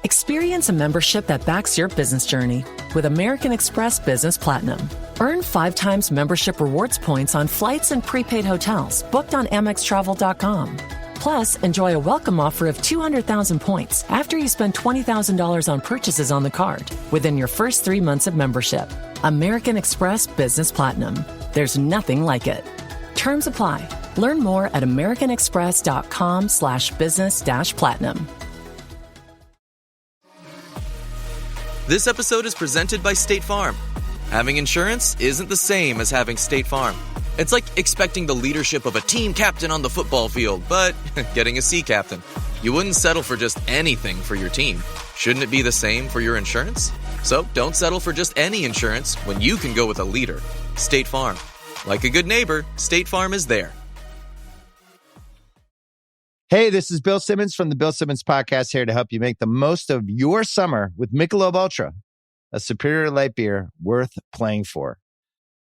Experience a membership that backs your business journey with American Express Business Platinum. Earn 5 times membership rewards points on flights and prepaid hotels booked on AmexTravel.com. Plus, enjoy a welcome offer of 200,000 points after you spend $20,000 on purchases on the card within your first 3 months of membership. American Express Business Platinum. There's nothing like it. Terms apply. Learn more at americanexpress.com/business-platinum. This episode is presented by State Farm. Having insurance isn't the same as having State Farm. It's like expecting the leadership of a team captain on the football field, but getting a sea captain. You wouldn't settle for just anything for your team. Shouldn't it be the same for your insurance? So don't settle for just any insurance when you can go with a leader. State Farm. Like a good neighbor, State Farm is there. Hey, this is Bill Simmons from the Bill Simmons Podcast, here to help you make the most of your summer with Michelob Ultra, a superior light beer worth playing for.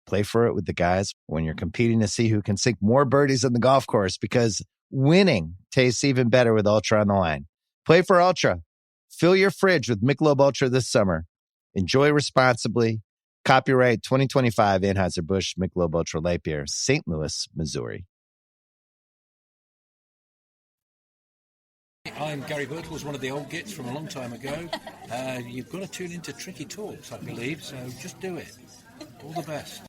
Play for it with the guys when you're competing to see who can sink more birdies on the golf course, because winning tastes even better with Ultra on the line. Play for Ultra. Fill your fridge with Michelob Ultra this summer. Enjoy responsibly. Copyright 2025 Anheuser-Busch Michelob Ultra Light Beer, St. Louis, Missouri. I'm Gary Birtles, one of the old gits from a long time ago. You've got to tune into Tricky Talks, I believe, so just do it. All the best.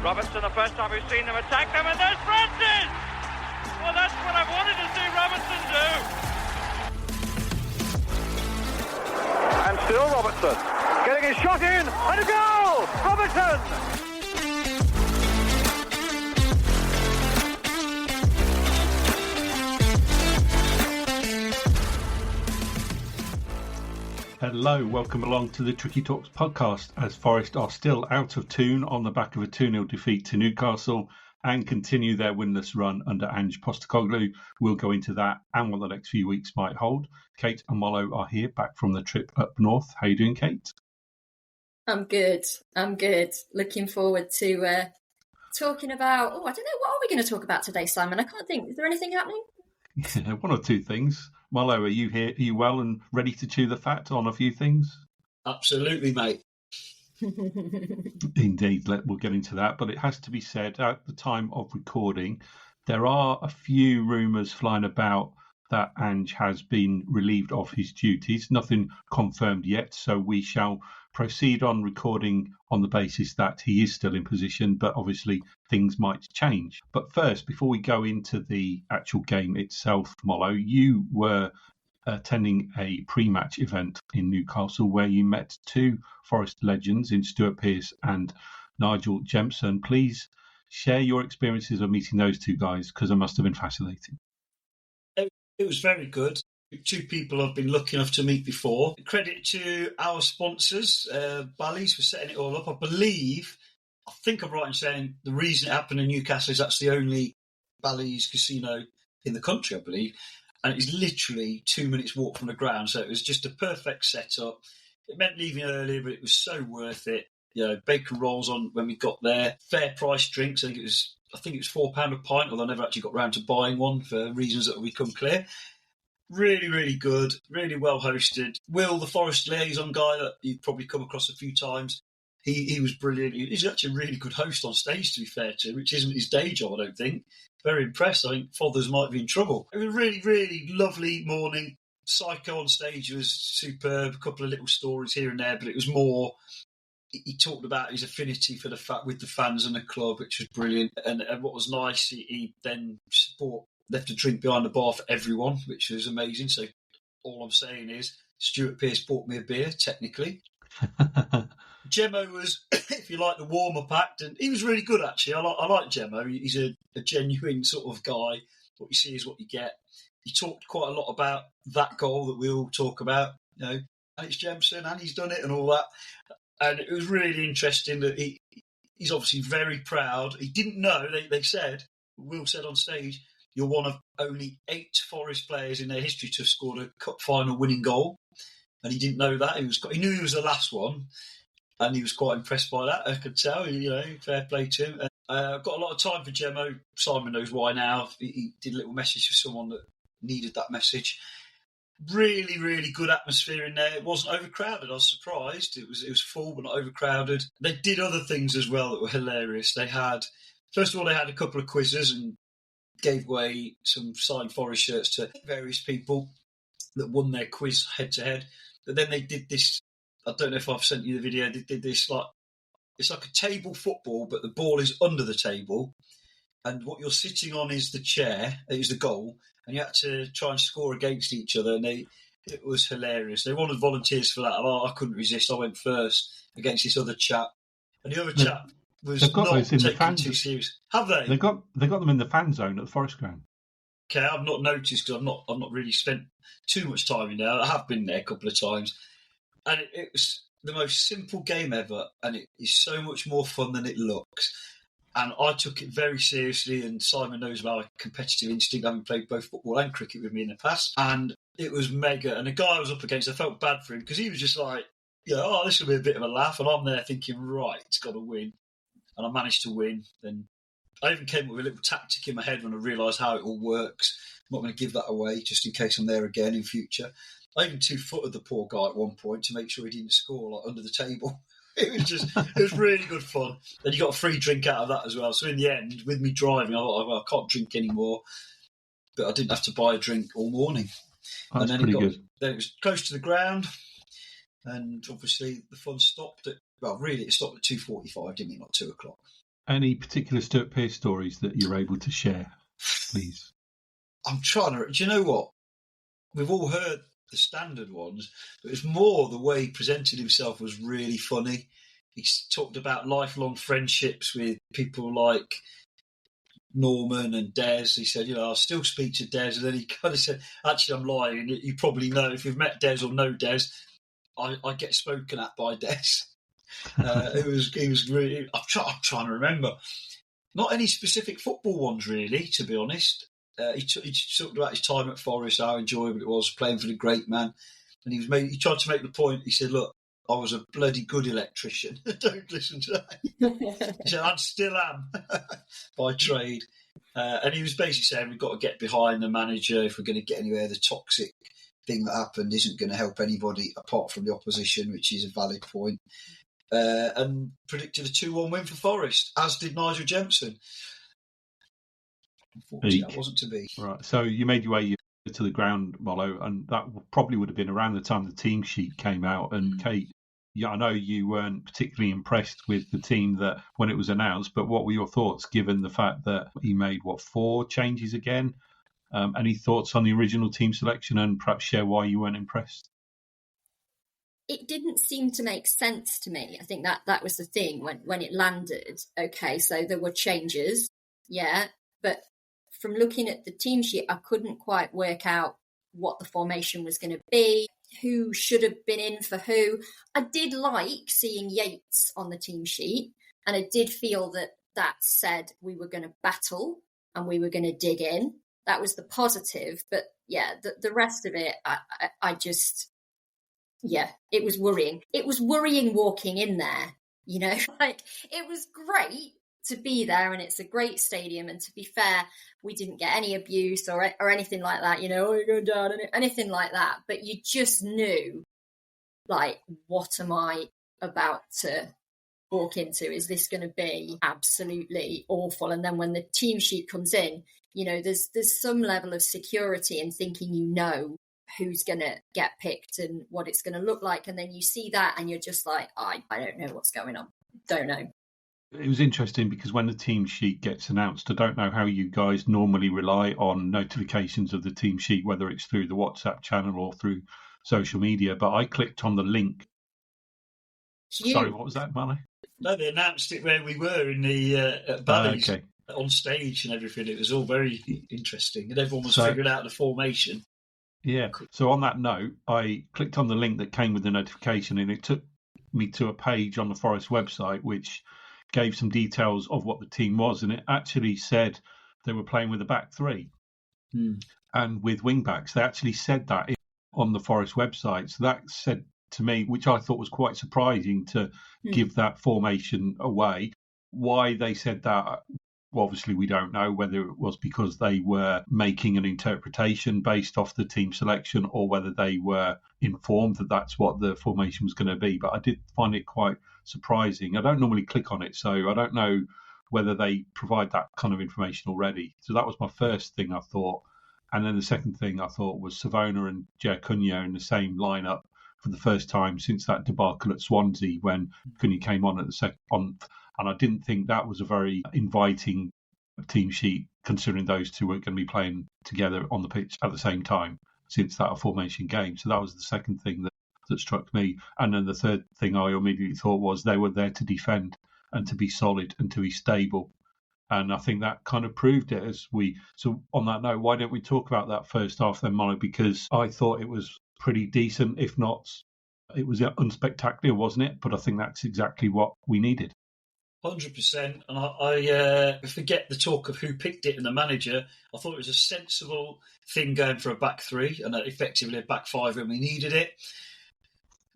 Robertson, the first time we've seen them attack them, and there's Francis! Well, that's what I wanted to see Robertson do. And still Robertson, getting his shot in, and a goal! Robertson! Hello, welcome along to the Tricky Talks podcast, as Forest are still out of Toon on the back of a 2-0 defeat to Newcastle and continue their winless run under Ange Postecoglou. We'll go into that and what the next few weeks might hold. Kate and Mollo are here, back from the trip up north. How are you doing, Kate? I'm good. Looking forward to talking about, I don't know, what are we going to talk about today, Simon? I can't think. Is there anything happening? Yeah, one or two things. Mollo, are you here? Are you well and ready to chew the fat on a few things? Absolutely, mate. Indeed, we'll get into that. But it has to be said, at the time of recording, there are a few rumours flying about that Ange has been relieved of his duties. Nothing confirmed yet, so we shall proceed on recording on the basis that he is still in position, but obviously things might change. But first, before we go into the actual game itself, Mollo, you were attending a pre-match event in Newcastle where you met two Forest legends in Stuart Pearce and Nigel Jemson. Please share your experiences of meeting those two guys, because it must have been fascinating. It was very good. Two people I've been lucky enough to meet before. Credit to our sponsors, Bally's, for setting it all up. I think I'm right in saying the reason it happened in Newcastle is that's the only Bally's casino in the country, I believe. And it's literally 2 minutes walk from the ground. So it was just a perfect setup. It meant leaving earlier, but it was so worth it. You know, bacon rolls on when we got there. Fair price drinks. I think it was £4 a pint, although I never actually got round to buying one for reasons that will become clear. Really, really good. Really well hosted. Will, the Forest liaison guy that you've probably come across a few times, he was brilliant. He's actually a really good host on stage, to be fair to, which isn't his day job, I don't think. Very impressed. I think Fothers might be in trouble. It was a really, really lovely morning. Psycho on stage was superb. A couple of little stories here and there, but it was more... He talked about his affinity for with the fans and the club, which was brilliant. And what was nice, he then left a drink behind the bar for everyone, which was amazing. So all I'm saying is Stuart Pearce bought me a beer, technically. Gemmo was, if you like, the warm-up act, and he was really good, actually. I like Gemmo. He's a genuine sort of guy. What you see is what you get. He talked quite a lot about that goal that we all talk about, you know, and it's Jemson, and he's done it and all that. And it was really interesting that he's obviously very proud. He didn't know, they said, Will said on stage, you're one of only 8 Forest players in their history to have scored a cup final winning goal. And he didn't know that. He knew he was the last one. And he was quite impressed by that, I could tell. You know, fair play to him. I've got a lot of time for Gemmo. Simon knows why now. He did a little message for someone that needed that message. Really, really good atmosphere in there. It wasn't overcrowded. I was surprised. It was full, but not overcrowded. They did other things as well that were hilarious. First of all, they had a couple of quizzes and gave away some signed Forest shirts to various people that won their quiz head-to-head. But then they did this, I don't know if I've sent you the video, they did this it's like a table football, but the ball is under the table. And what you're sitting on is the chair, is the goal, and you had to try and score against each other. And it was hilarious. They wanted volunteers for that, and I couldn't resist. I went first against this other chap. And the other chap was not taken too serious. Have they? They got them in the fan zone at the Forest Ground. Okay, I've not noticed because I've not really spent too much time in there. I have been there a couple of times, and it was the most simple game ever, and it is so much more fun than it looks. And I took it very seriously, and Simon knows my competitive instinct, having played both football and cricket with me in the past. And it was mega. And the guy I was up against, I felt bad for him because he was just like, this will be a bit of a laugh. And I'm there thinking, right, it's got to win. And I managed to win. Then I even came up with a little tactic in my head when I realised how it all works. I'm not going to give that away just in case I'm there again in future. I even two-footed the poor guy at one point to make sure he didn't score under the table. It was really good fun. And you got a free drink out of that as well. So in the end, with me driving, I thought, I can't drink anymore. But I didn't have to buy a drink all morning. That's pretty good. Then it was close to the ground. And obviously the fun stopped it stopped at 2:45, didn't it? Not 2 o'clock. Any particular Stuart Pearce stories that you're able to share, please? I'm trying to... Do you know what? We've all heard the standard ones, but it's more the way he presented himself was really funny. He talked about lifelong friendships with people like Norman and Des. He said, I'll still speak to Des. And then he kind of said, actually, I'm lying. You probably know, if you've met Des or know Des, I get spoken at by Des. He was really... I'm trying to remember. Not any specific football ones, really, to be honest. He talked about his time at Forest, how enjoyable it was playing for the great man. And he tried to make the point. He said, look, I was a bloody good electrician. Don't listen to that. He said, I still am by trade. And he was basically saying we've got to get behind the manager if we're going to get anywhere. The toxic thing that happened isn't going to help anybody apart from the opposition, which is a valid point. And predicted a 2-1 win for Forest, as did Nigel Jemson. Unfortunately, that wasn't to be. Right. So you made your way to the ground, Mollo, and that probably would have been around the time the team sheet came out. And Kate, I know you weren't particularly impressed with the team that when it was announced, but what were your thoughts given the fact that he made, 4 changes again? Any thoughts on the original team selection, and perhaps share why you weren't impressed? It didn't seem to make sense to me. I think that was the thing when it landed. Okay, so there were changes, yeah, but from looking at the team sheet, I couldn't quite work out what the formation was going to be, who should have been in for who. I did like seeing Yates on the team sheet, and I did feel that said we were going to battle and we were going to dig in. That was the positive. But yeah, the rest of it, I just... Yeah, it was worrying. It was worrying walking in there, it was great to be there, and it's a great stadium. And to be fair, we didn't get any abuse or anything like that, you're going down, anything like that. But you just knew, what am I about to walk into? Is this going to be absolutely awful? And then when the team sheet comes in, there's some level of security in thinking, who's going to get picked and what it's going to look like. And then you see that and you're just like, I don't know what's going on. Don't know. It was interesting because when the team sheet gets announced, I don't know how you guys normally rely on notifications of the team sheet, whether it's through the WhatsApp channel or through social media, but I clicked on the link. Sorry, what was that, Molly? No, they announced it where we were in the at Bally's, on stage and everything. It was all very interesting, and everyone was figuring out the formation. Yeah. So on that note, I clicked on the link that came with the notification, and it took me to a page on the Forest website which gave some details of what the team was, and it actually said they were playing with a back three and with wing backs. They actually said that on the Forest website. So that said to me, which I thought was quite surprising to give that formation away. why they said that, well, obviously we don't know whether it was because they were making an interpretation based off the team selection or whether they were informed that that's what the formation was going to be. But I did find it quite surprising. I don't normally click on it, so I don't know whether they provide that kind of information already. So that was my first thing I thought. And then the second thing I thought was Savona and Jay Cunha in the same lineup for the first time since that debacle at Swansea when Cunha came on at the second on. And I didn't think that was a very inviting team sheet, considering those two were going to be playing together on the pitch at the same time since that formation game. So that was the second thing that struck me. And then the third thing I immediately thought was they were there to defend and to be solid and to be stable. And I think that kind of proved it So on that note, why don't we talk about that first half then, Mollo? Because I thought it was pretty decent, if not, it was unspectacular, wasn't it? But I think that's exactly what we needed. 100%, and I forget the talk of who picked it and the manager. I thought it was a sensible thing going for a back three and effectively a back five when we needed it.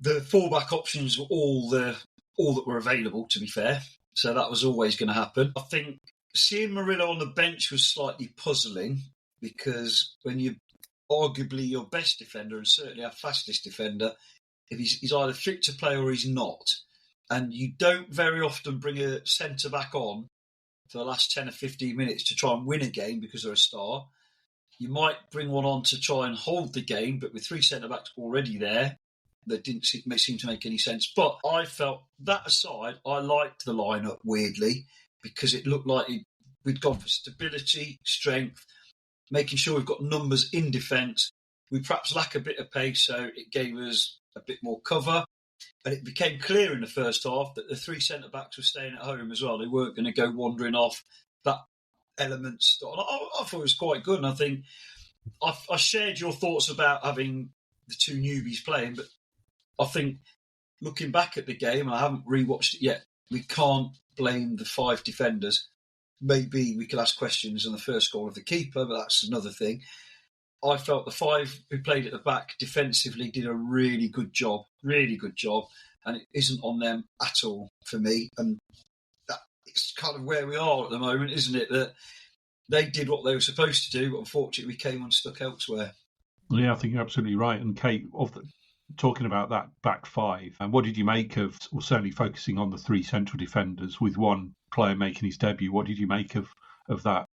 The fallback options were all that were available, to be fair, so that was always going to happen. I think seeing Murillo on the bench was slightly puzzling because when you're arguably your best defender and certainly our fastest defender, if he's either fit to play or he's not. And you don't very often bring a centre-back on for the last 10 or 15 minutes to try and win a game because they're a star. You might bring one on to try and hold the game, but with three centre-backs already there, that didn't seem to make any sense. But I felt, that aside, I liked the lineup weirdly because it looked like we'd gone for stability, strength, making sure we've got numbers in defence. We perhaps lack a bit of pace, so it gave us a bit more cover. And it became clear in the first half that the three centre-backs were staying at home as well. They weren't going to go wandering off. That element. I thought it was quite good. And I think I shared your thoughts about having the two newbies playing. But I think looking back at the game, and I haven't rewatched it yet, we can't blame the five defenders. Maybe we could ask questions on the first goal of the keeper, but that's another thing. I felt the five who played at the back defensively did a really good job, and it isn't on them at all for me. And that it's kind of where we are at the moment, isn't it? That they did what they were supposed to do, but unfortunately we came unstuck elsewhere. Yeah, I think you're absolutely right. And Kate, talking about that back five, and what did you make of, well, certainly focusing on the three central defenders with one player making his debut, what did you make of that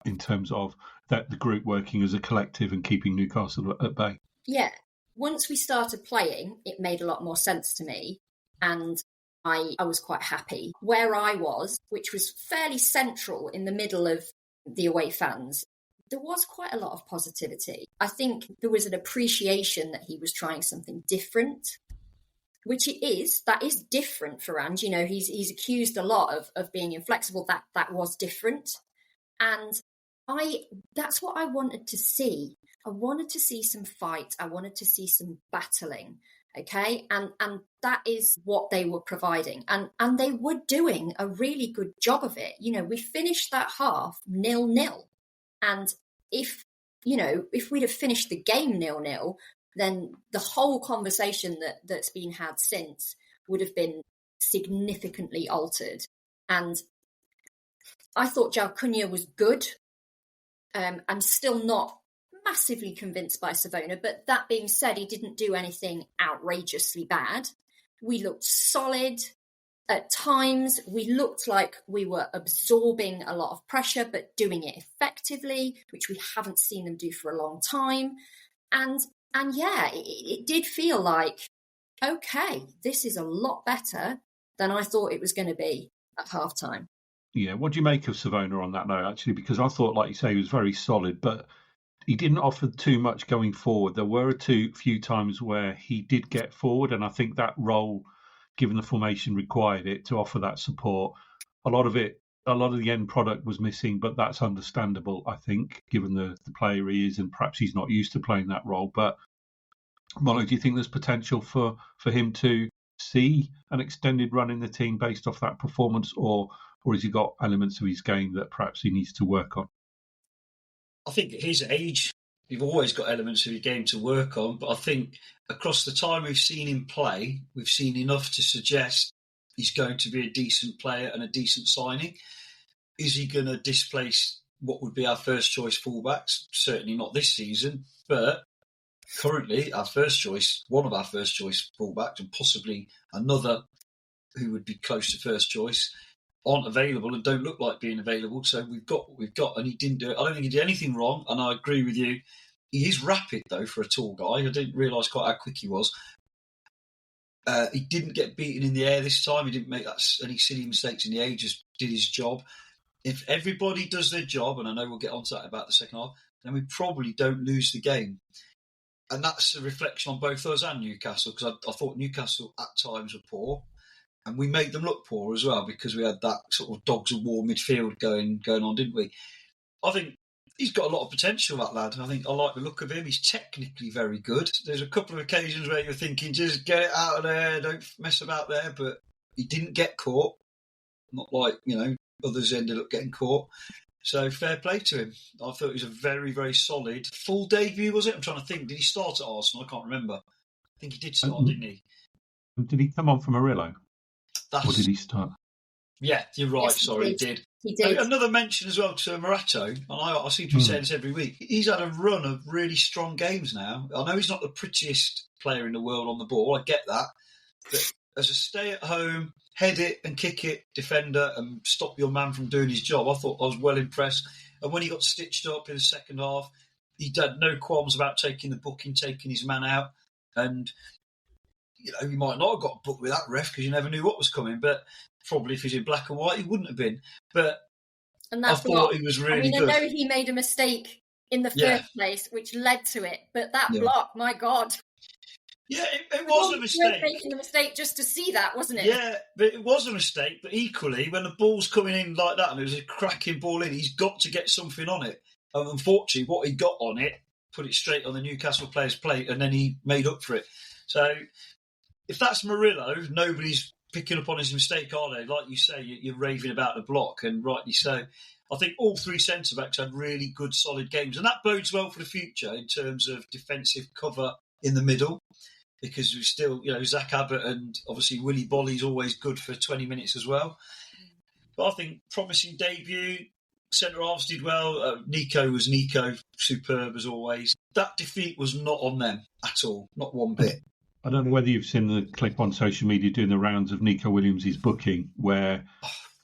in terms of that the group working as a collective and keeping Newcastle at bay? Yeah, once we started playing, it made a lot more sense to me, and I was quite happy. Where I was, which was fairly central in the middle of the away fans, there was quite a lot of positivity. I think there was an appreciation that he was trying something different, which it is. That is different for Ange. You know, he's accused a lot of being inflexible. That was different. And that's what I wanted to see. I wanted to see some fight. I wanted to see some battling. Okay. And that is what they were providing. And they were doing a really good job of it. You know, we finished that half 0-0. And if we'd have finished the game 0-0, then the whole conversation that's been had since would have been significantly altered. And I thought João Cunha was good. I'm still not massively convinced by Savona, but that being said, he didn't do anything outrageously bad. We looked solid. At times, we looked like we were absorbing a lot of pressure, but doing it effectively, which we haven't seen them do for a long time. And yeah, it did feel like, okay, this is a lot better than I thought it was going to be at halftime. Yeah, what do you make of Savona on that note, actually? Because I thought, like you say, he was very solid, but he didn't offer too much going forward. There were a few times where he did get forward, and I think that role, given the formation, required it to offer that support. A lot of the end product was missing, but that's understandable, I think, given the player he is, and perhaps he's not used to playing that role. But Mollo, do you think there's potential for him to see an extended run in the team based off that performance, or has he got elements of his game that perhaps he needs to work on? I think at his age, you've always got elements of your game to work on, but I think across the time we've seen him play, we've seen enough to suggest he's going to be a decent player and a decent signing. Is he going to displace what would be our first choice fullbacks? Certainly not this season, but currently one of our first choice fullbacks, and possibly another who would be close to first choice, aren't available and don't look like being available. So we've got, and he didn't do it. I don't think he did anything wrong, and I agree with you. He is rapid though for a tall guy. I didn't realise quite how quick he was. He didn't get beaten in the air this time. He didn't make any silly mistakes in the air. He just did his job. If everybody does their job, and I know we'll get on to that about the second half, then we probably don't lose the game. And that's a reflection on both us and Newcastle, because I thought Newcastle at times were poor, and we made them look poor as well, because we had that sort of dogs of war midfield going on, didn't we? I think he's got a lot of potential, that lad. I think I like the look of him. He's technically very good. There's a couple of occasions where you're thinking, just get it out of there, don't mess about there, but he didn't get caught. Not like, others ended up getting caught. So fair play to him. I thought it was a very, very solid full debut, was it? I'm trying to think. Did he start at Arsenal? I can't remember. I think he did start, didn't he? Did he come on from Murillo? Or did he start? Yeah, you're right. Yes, Sorry, he did. He did. Another mention as well to Morato, and I seem to be saying this every week. He's had a run of really strong games now. I know he's not the prettiest player in the world on the ball. I get that. But as a stay-at-home, head it and kick it defender and stop your man from doing his job, I thought I was well impressed. And when he got stitched up in the second half, he had no qualms about taking the booking, taking his man out. And, he might not have got booked with that ref because you never knew what was coming. But probably if he's in black and white, he wouldn't have been. But I thought he was really good. I know he made a mistake in the first place, which led to it. But that block, my God. Yeah, it was a mistake. Making a mistake just to see that, wasn't it? Yeah, but it was a mistake. But equally, when the ball's coming in like that and it was a cracking ball in, he's got to get something on it. And unfortunately, what he got on it, put it straight on the Newcastle player's plate, and then he made up for it. So if that's Murillo, nobody's picking up on his mistake, are they? Like you say, you're raving about the block, and rightly so. I think all three centre-backs had really good, solid games. And that bodes well for the future in terms of defensive cover in the middle. Because we still, Zach Abbott and obviously Willy Bolly's always good for 20 minutes as well. But I think promising debut, centre-halves did well. Nico was Nico, superb as always. That defeat was not on them at all, not one bit. I don't know whether you've seen the clip on social media doing the rounds of Nico Williams' booking where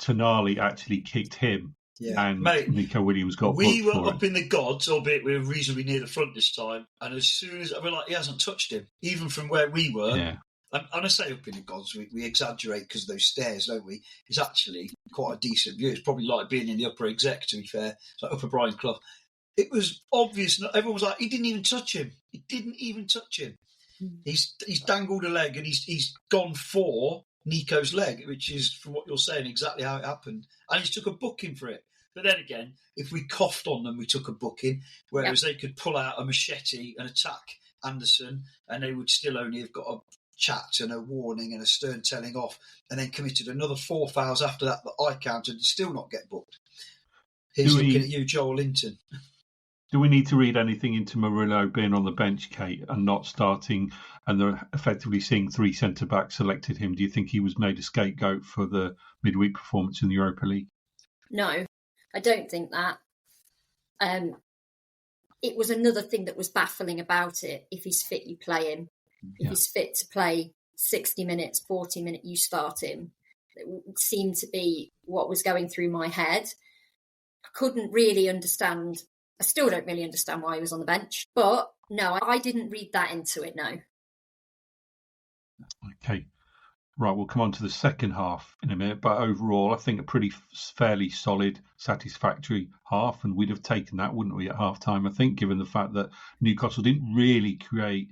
Tonali actually kicked him. Yeah. And mate, Nico Williams got booked. We were up in the gods, albeit we were reasonably near the front this time. And as soon as we're like, he hasn't touched him, even from where we were. Yeah. And I say up in the gods, we exaggerate because of those stairs, don't we? It's actually quite a decent view. It's probably like being in the upper exec, to be fair. It's like Upper Brian Clough. It was obvious. Everyone was like, he didn't even touch him. He didn't even touch him. He's dangled a leg and he's gone for Nico's leg, which is, from what you're saying, exactly how it happened. And he took a booking for it. But then again, if we coughed on them, we took a booking, whereas they could pull out a machete and attack Anderson, and they would still only have got a chat and a warning and a stern telling off, and then committed another 4 fouls after that I counted and still not get booked. Here's looking at you, Joel Linton. Do we need to read anything into Murillo being on the bench, Kate, and not starting, and they're effectively seeing three centre-backs selected him? Do you think he was made a scapegoat for the midweek performance in the Europa League? No, I don't think that. It was another thing that was baffling about it. If he's fit, you play him. If he's fit to play 60 minutes, 40 minutes, you start him. It seemed to be what was going through my head. I couldn't really understand. I still don't really understand why he was on the bench. But no, I didn't read that into it, no. Okay. Right, we'll come on to the second half in a minute. But overall, I think a pretty fairly solid, satisfactory half. And we'd have taken that, wouldn't we, at half-time, I think, given the fact that Newcastle didn't really create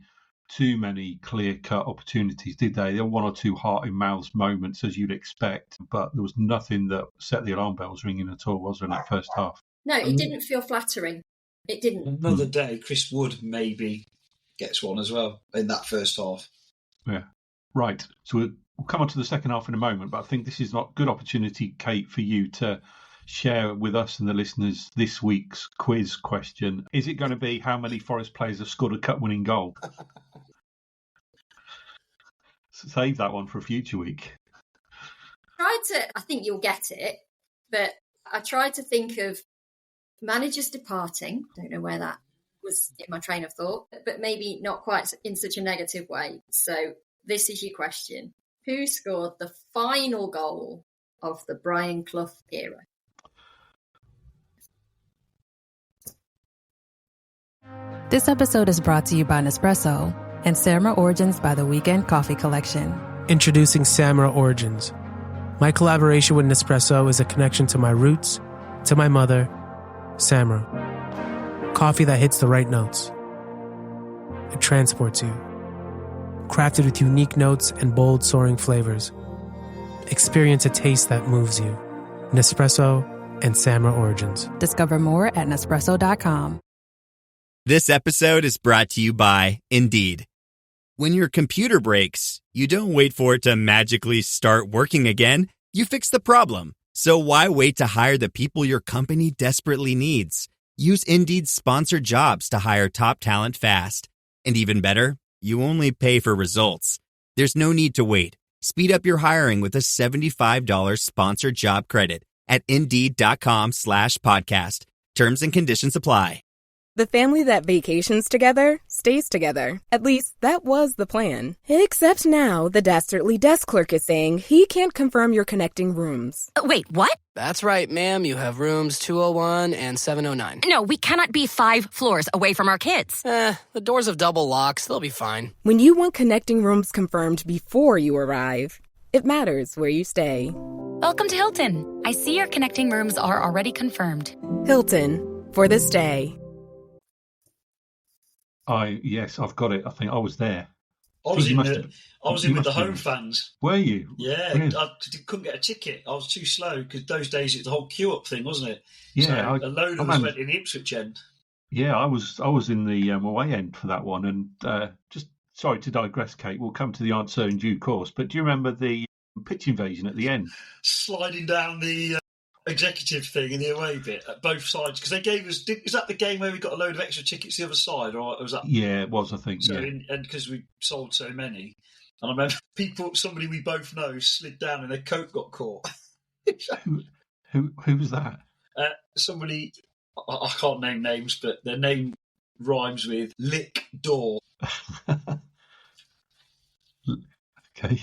too many clear-cut opportunities, did they? There were one or two heart-in-mouth moments, as you'd expect. But there was nothing that set the alarm bells ringing at all, was there, in that first half? No, it didn't feel flattering. It didn't. Another day, Chris Wood maybe gets one as well in that first half. Yeah. Right. So we'll come on to the second half in a moment, but I think this is a good opportunity, Kate, for you to share with us and the listeners this week's quiz question. Is it going to be how many Forest players have scored a cup-winning goal? Save that one for a future week. I think you'll get it, but I tried to think of managers departing. Don't know where that was in my train of thought, but maybe not quite in such a negative way. So this is your question. Who scored the final goal of the Brian Clough era? This episode is brought to you by Nespresso and Samra Origins by the Weekend Coffee Collection. Introducing Samra Origins. My collaboration with Nespresso is a connection to my roots, to my mother, Samra. Coffee that hits the right notes. It transports you. Crafted with unique notes and bold, soaring flavors. Experience a taste that moves you. Nespresso and Samra Origins. Discover more at Nespresso.com. This episode is brought to you by Indeed. When your computer breaks, you don't wait for it to magically start working again. You fix the problem. So why wait to hire the people your company desperately needs? Use Indeed's sponsored jobs to hire top talent fast. And even better, you only pay for results. There's no need to wait. Speed up your hiring with a $75 sponsored job credit at Indeed.com/podcast. Terms and conditions apply. The family that vacations together stays together. At least that was the plan. Except now the dastardly desk clerk is saying he can't confirm your connecting rooms. Wait, what? That's right, ma'am. You have rooms 201 and 709. No, we cannot be 5 floors away from our kids. The doors have double locks. They'll be fine. When you want connecting rooms confirmed before you arrive, it matters where you stay. Welcome to Hilton. I see your connecting rooms are already confirmed. Hilton, for this day. Yes, I've got it. I think I was there. I was in with the home fans. Were you? Yeah, Brilliant. I couldn't get a ticket. I was too slow because those days it's the whole queue up thing, wasn't it? Yeah, so a load of us went in the Ipswich end. Yeah, I was in the away end for that one, and just sorry to digress, Kate. We'll come to the answer in due course. But do you remember the pitch invasion at the end? Sliding down the executive thing in the away bit at both sides, because they gave us. Is that the game where we got a load of extra tickets the other side, or was that? Yeah, it was. I think. So, yeah. And because we sold so many, and I remember somebody we both know slid down and their coat got caught. Who was that? Somebody I can't name names, but their name rhymes with lick door. Okay,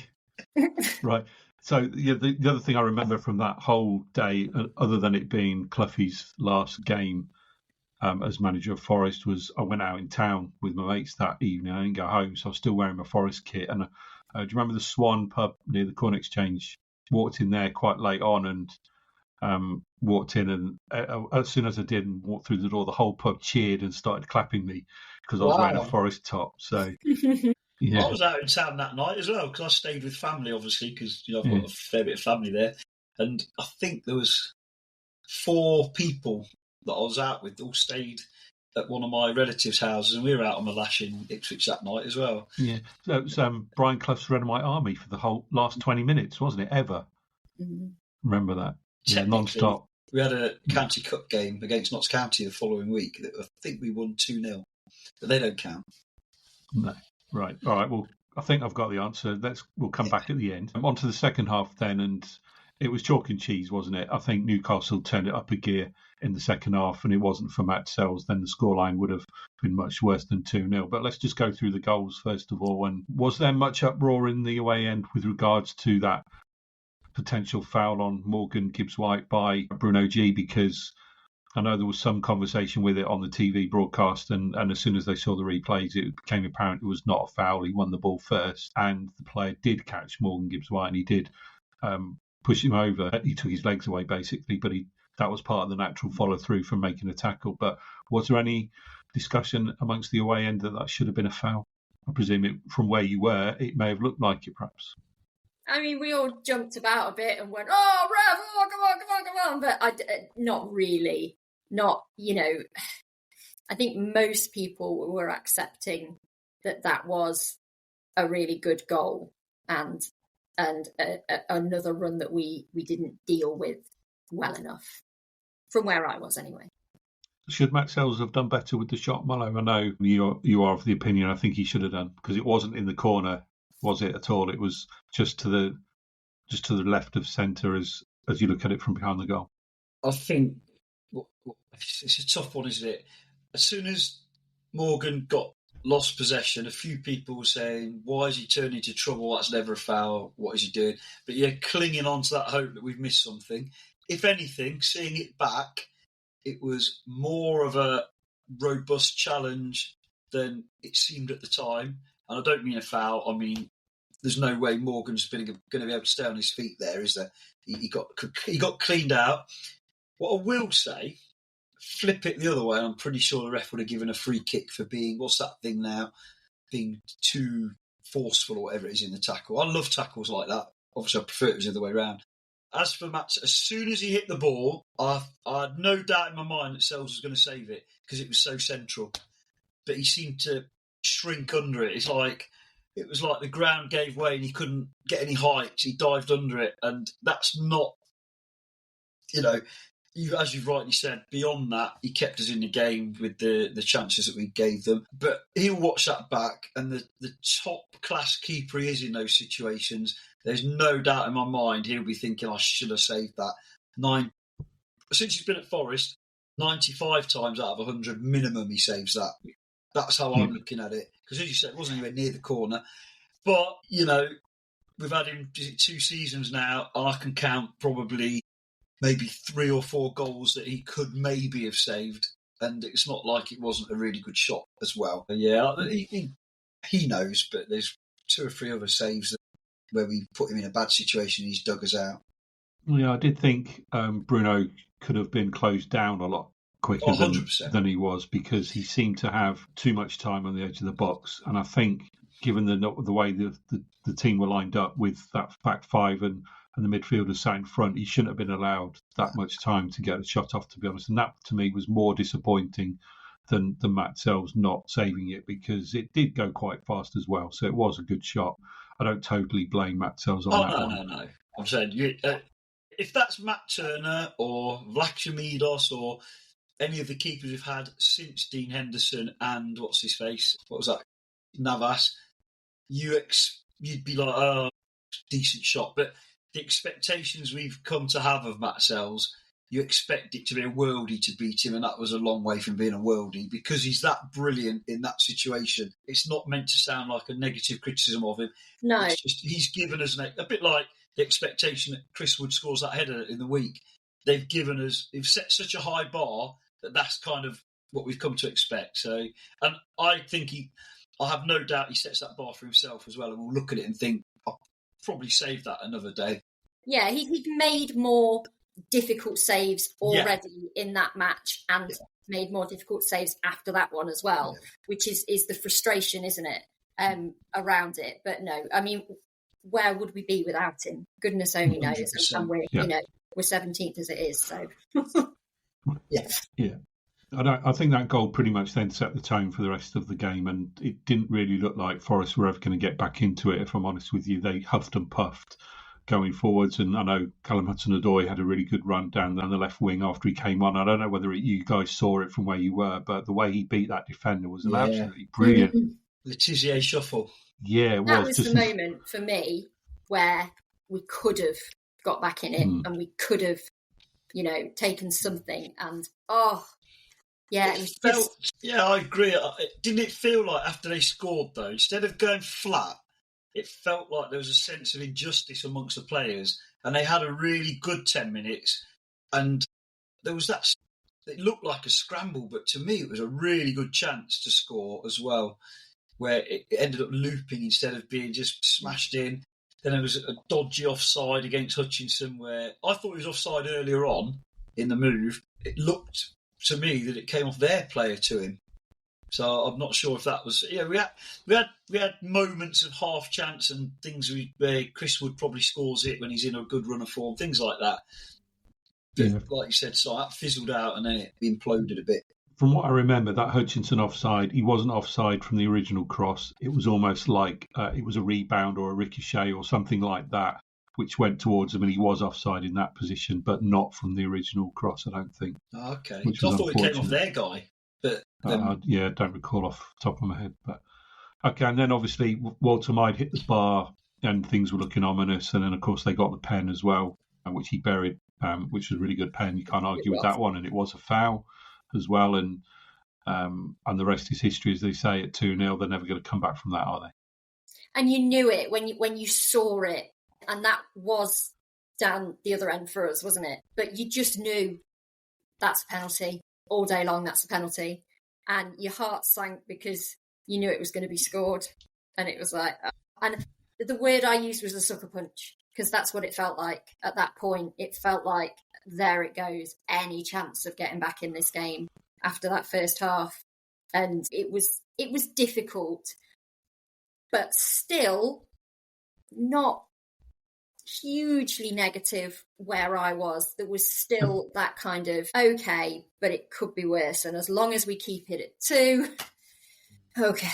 right. So yeah, the other thing I remember from that whole day, other than it being Cloughie's last game as manager of Forest, was I went out in town with my mates that evening. I didn't go home, so I was still wearing my Forest kit. And do you remember the Swan pub near the Corn Exchange? Walked in there quite late on and walked in, and as soon as I did and walked through the door, the whole pub cheered and started clapping me because I was wearing a Forest top. So. Yeah. I was out in town that night as well because I stayed with family, obviously, because I've got a fair bit of family there. And I think there was 4 people that I was out with all stayed at one of my relatives' houses, and we were out on the lash in Ipswich that night as well. Yeah, so it was Brian Clough's Redomite Army for the whole last 20 minutes, wasn't it? Ever. Mm-hmm. Remember that? Yeah, non-stop. We had a county cup game against Notts County the following week. I think we won 2-0, but they don't count. No. Right. All right. Well, I think I've got the answer. We'll come back at the end. On to the second half then, and it was chalk and cheese, wasn't it? I think Newcastle turned it up a gear in the second half, and it wasn't for Matt Sells, then the scoreline would have been much worse than 2-0. But let's just go through the goals first of all. And was there much uproar in the away end with regards to that potential foul on Morgan Gibbs-White by Bruno G? Because I know there was some conversation with it on the TV broadcast, and as soon as they saw the replays, it became apparent it was not a foul. He won the ball first, and the player did catch Morgan Gibbs-White, and he did push him over. He took his legs away, basically, but that was part of the natural follow-through from making a tackle. But was there any discussion amongst the away end that should have been a foul? I presume from where you were, it may have looked like it, perhaps. I mean, we all jumped about a bit and went, "Oh, ref! Oh, come on!" But not really. Not, I think most people were accepting that was a really good goal and another run that we didn't deal with well enough, from where I was anyway. Should Matt Sells have done better with the shot, Mollo? I know you are of the opinion I think he should have done, because it wasn't in the corner, was it, at all? It was just to just to the left of centre as you look at it from behind the goal? I think it's a tough one, isn't it? As soon as Morgan lost possession, a few people were saying, why is he turning into trouble? That's never a foul. What is he doing? But yeah, clinging on to that hope that we've missed something. If anything, seeing it back, it was more of a robust challenge than it seemed at the time. And I don't mean a foul. I mean, there's no way Morgan's going to be able to stay on his feet there, is there? He got cleaned out. What I will say, flip it the other way, I'm pretty sure the ref would have given a free kick for being, what's that thing now, being too forceful or whatever it is in the tackle. I love tackles like that. Obviously, I prefer it was the other way around. As for Matt, as soon as he hit the ball, I had no doubt in my mind that Sells was going to save it because it was so central. But he seemed to shrink under it. It was like the ground gave way and he couldn't get any height. He dived under it, and that's not, as you've rightly said, beyond that, he kept us in the game with the chances that we gave them. But he'll watch that back, and the top-class keeper he is in those situations, there's no doubt in my mind he'll be thinking, I should have saved that. Since he's been at Forest, 95 times out of 100 minimum he saves that. That's how I'm looking at it. Because as you said, it wasn't anywhere near the corner. But, we've had him 2 seasons now, and I can count probably maybe 3 or 4 goals that he could maybe have saved. And it's not like it wasn't a really good shot as well. But yeah, he knows, but there's 2 or 3 other saves where we put him in a bad situation and he's dug us out. Yeah, I did think Bruno could have been closed down a lot quicker than he was, because he seemed to have too much time on the edge of the box. And I think, given the way the team were lined up with that back 5 and the midfielders sat in front, he shouldn't have been allowed that much time to get a shot off, to be honest. And that, to me, was more disappointing than Matt Sells not saving it, because it did go quite fast as well. So it was a good shot. I don't totally blame Matt Sells on that one. No. I'm saying, if that's Matt Turner or Vlachimidos or any of the keepers we've had since Dean Henderson and what was that, Navas, you'd be like, oh, decent shot. But the expectations we've come to have of Matt Sells, you expect it to be a worldie to beat him, and that was a long way from being a worldie, because he's that brilliant in that situation. It's not meant to sound like a negative criticism of him. No. It's just, he's given us a bit like the expectation that Chris Wood scores that header in the week. They've set such a high bar that that's kind of what we've come to expect. So, and I think I have no doubt he sets that bar for himself as well, and we'll look at it and think, I'll probably save that another day. Yeah, he made more difficult saves already in that match, and made more difficult saves after that one as well, which is the frustration, isn't it, around it. But no, I mean, where would we be without him? Goodness only knows. And we're 17th as it is. So yeah. I think that goal pretty much then set the tone for the rest of the game, and it didn't really look like Forest were ever going to get back into it, if I'm honest with you. They huffed and puffed going forwards, and I know Callum Hudson-Odoi had a really good run down the left wing after he came on. I don't know whether you guys saw it from where you were, but the way he beat that defender was absolutely brilliant. Letizier shuffle. Yeah, it was. That was the moment for me where we could have got back in it, and we could have, taken something. And I agree. Didn't it feel like after they scored, though, instead of going flat, it felt like there was a sense of injustice amongst the players, and they had a really good 10 minutes, and there was that. It looked like a scramble, but to me, it was a really good chance to score as well, where it ended up looping instead of being just smashed in. Then there was a dodgy offside against Hutchinson, where I thought he was offside earlier on in the move. It looked to me that it came off their player to him. So I'm not sure if that was. We had moments of half chance and things where Chris Wood probably scores it when he's in a good run of form, things like that. But like you said, so that fizzled out and then it imploded a bit. From what I remember, that Hutchinson offside, he wasn't offside from the original cross. It was almost like it was a rebound or a ricochet or something like that, which went towards him, and he was offside in that position, but not from the original cross, I don't think. Oh, okay. So I thought it came off their guy. But I don't recall off the top of my head. But okay, and then obviously Walter Meid hit the bar and things were looking ominous. And then, of course, they got the pen as well, which he buried, which was a really good pen. You can't argue with that one. And it was a foul as well. And the rest is history, as they say, at 2-0. They're never going to come back from that, are they? And you knew it when you saw it. And that was down the other end for us, wasn't it? But you just knew that's a penalty. All day long, that's a penalty. And your heart sank because you knew it was going to be scored. And it was like... And the word I used was a sucker punch, because that's what it felt like at that point. It felt like, there it goes, any chance of getting back in this game after that first half. And it was difficult, but still not hugely negative where I was. There was still that kind of, okay, but it could be worse. And as long as we keep it at 2, okay.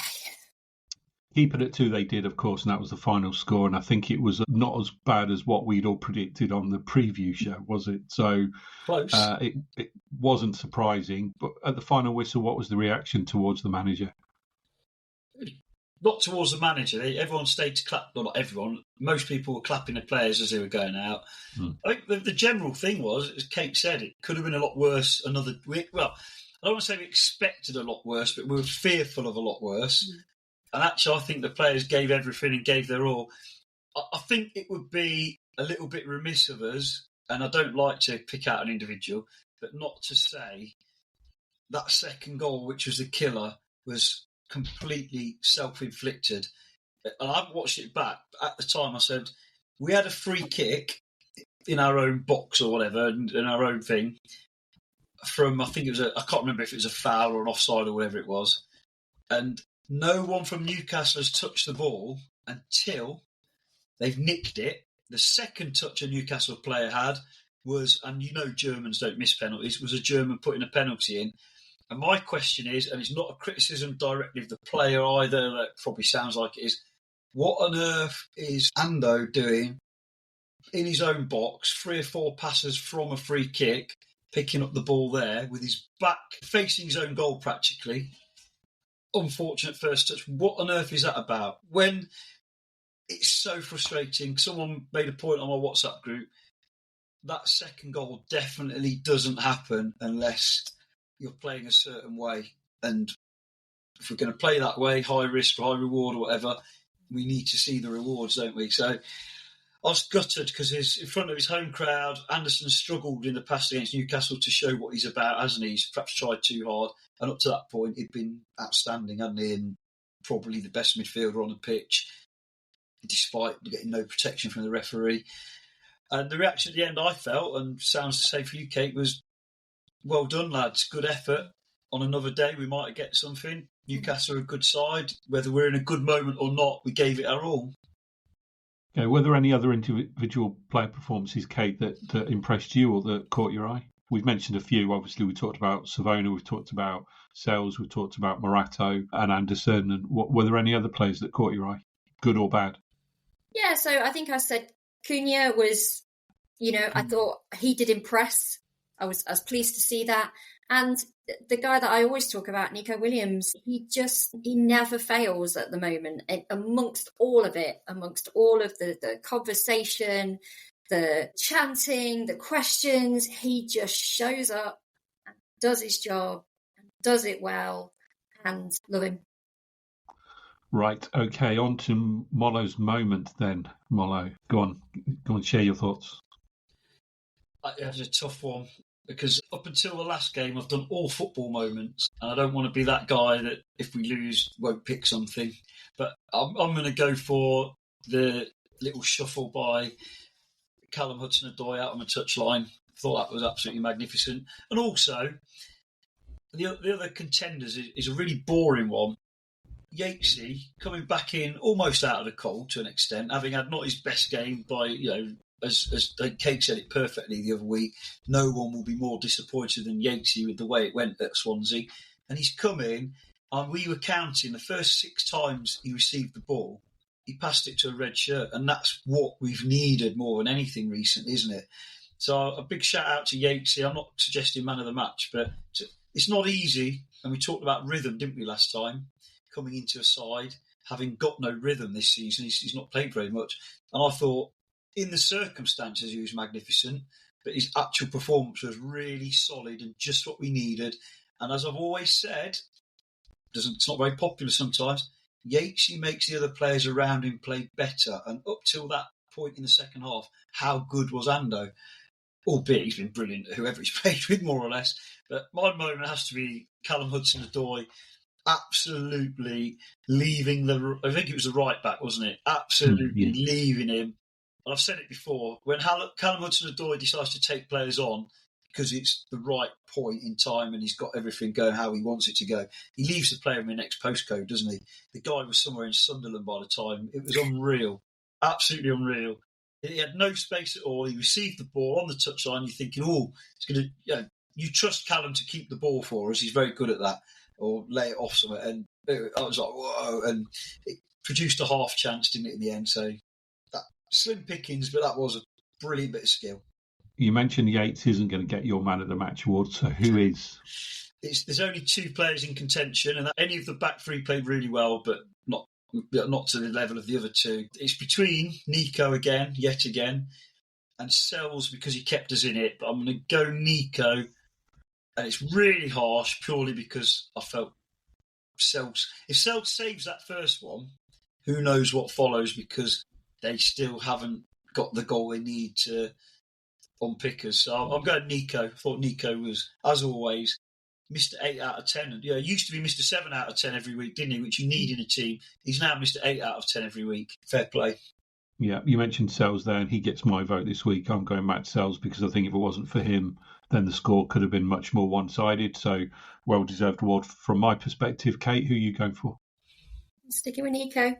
Keep it at 2 they did, of course, and that was the final score. And I think it was not as bad as what we'd all predicted on the preview show, was it? So close. It wasn't surprising. But at the final whistle, what was the reaction towards the manager? Not towards the manager. Everyone stayed to clap. Well, not everyone. Most people were clapping the players as they were going out. I think the general thing was, as Kate said, it could have been a lot worse another week. Well, I don't want to say we expected a lot worse, but we were fearful of a lot worse. And actually, I think the players gave everything and gave their all. I think it would be a little bit remiss of us, and I don't like to pick out an individual, but not to say that second goal, which was the killer, was completely self-inflicted. And I've watched it back. At the time, I said, we had a free kick in our own box or whatever, in our own thing, from, I think it was I can't remember if it was a foul or an offside or whatever it was. And no one from Newcastle has touched the ball until they've nicked it. The second touch a Newcastle player had was, and you know Germans don't miss penalties, was a German putting a penalty in. And my question is, and it's not a criticism directly of the player either, that probably sounds like it is, what on earth is Ando doing in his own box, 3 or 4 passes from a free kick, picking up the ball there with his back facing his own goal practically? Unfortunate first touch. What on earth is that about? When it's so frustrating. Someone made a point on my WhatsApp group. That second goal definitely doesn't happen unless you're playing a certain way. And if we're going to play that way, high risk, high reward or whatever, we need to see the rewards, don't we? So I was gutted because in front of his home crowd, Anderson struggled in the past against Newcastle to show what he's about, hasn't he? He's perhaps tried too hard. And up to that point, he'd been outstanding, hadn't he? And probably the best midfielder on the pitch, despite getting no protection from the referee. And the reaction at the end, I felt, and sounds the same for you, Kate, was, well done, lads. Good effort. On another day, we might get something. Newcastle are a good side. Whether we're in a good moment or not, we gave it our all. Okay, were there any other individual player performances, Kate, that impressed you or that caught your eye? We've mentioned a few. Obviously, we talked about Savona, we've talked about Sells, we've talked about Morato and Anderson. And were there any other players that caught your eye, good or bad? Yeah, so I think I said Cunha was, I thought he did impress. I was pleased to see that. And the guy that I always talk about, Nico Williams, he never fails at the moment. And amongst all of it, amongst all of the conversation, the chanting, the questions, he just shows up and does his job, and does it well, and love him. Right, okay, on to Mollo's moment then. Mollo, go on, share your thoughts. It was a tough one because up until the last game, I've done all football moments, and I don't want to be that guy that if we lose, won't pick something. But I'm going to go for the little shuffle by Callum Hudson-Odoi out on the touchline. Thought that was absolutely magnificent. And also, the other contenders is a really boring one. Yatesy coming back in almost out of the cold to an extent, having had not his best game by, as Kate said it perfectly the other week, no one will be more disappointed than Yatesy with the way it went at Swansea. And he's come in, and we were counting the first 6 times he received the ball, he passed it to a red shirt, and that's what we've needed more than anything recently, isn't it? So a big shout out to Yatesy. I'm not suggesting man of the match, but it's not easy. And we talked about rhythm, didn't we, last time, coming into a side. having got no rhythm this season. He's not played very much. And I thought, in the circumstances, he was magnificent, but his actual performance was really solid and just what we needed. And as I've always said, it's not very popular sometimes, Yatesy makes the other players around him play better. And up till that point in the second half, how good was Ando? Albeit he's been brilliant, whoever he's played with, more or less. But my moment has to be Callum Hudson-Odoi absolutely leaving I think it was the right back, wasn't it? Absolutely leaving him. And I've said it before, when Callum Hudson-Odoi decides to take players on because it's the right point in time and he's got everything going how he wants it to go, he leaves the player in the next postcode, doesn't he? The guy was somewhere in Sunderland by the time. It was unreal. Absolutely unreal. He had no space at all. He received the ball on the touchline. You're thinking, it's going to, you trust Callum to keep the ball for us. He's very good at that, or lay it off somewhere. And I was like, whoa. And it produced a half chance, didn't it, in the end? So that slim pickings, but that was a brilliant bit of skill. You mentioned Yates isn't going to get your man of the match award. So who is? There's only two players in contention, and any of the back three played really well, but not to the level of the other two. It's between Nico yet again, and Sells because he kept us in it. But I'm going to go Nico, and it's really harsh purely because I felt Sells. If Sells saves that first one, who knows what follows, because they still haven't got the goal they need to unpick us. So I'm going Nico. I thought Nico was, as always, Mr. 8 out of 10. And, he used to be Mr. 7 out of 10 every week, didn't he? Which you need in a team. He's now Mr. 8 out of 10 every week. Fair play. Yeah, you mentioned Sells there, and he gets my vote this week. I'm going Matt Sells because I think if it wasn't for him, then the score could have been much more one-sided. So, well-deserved award from my perspective. Kate, who are you going for? Sticking with Nico.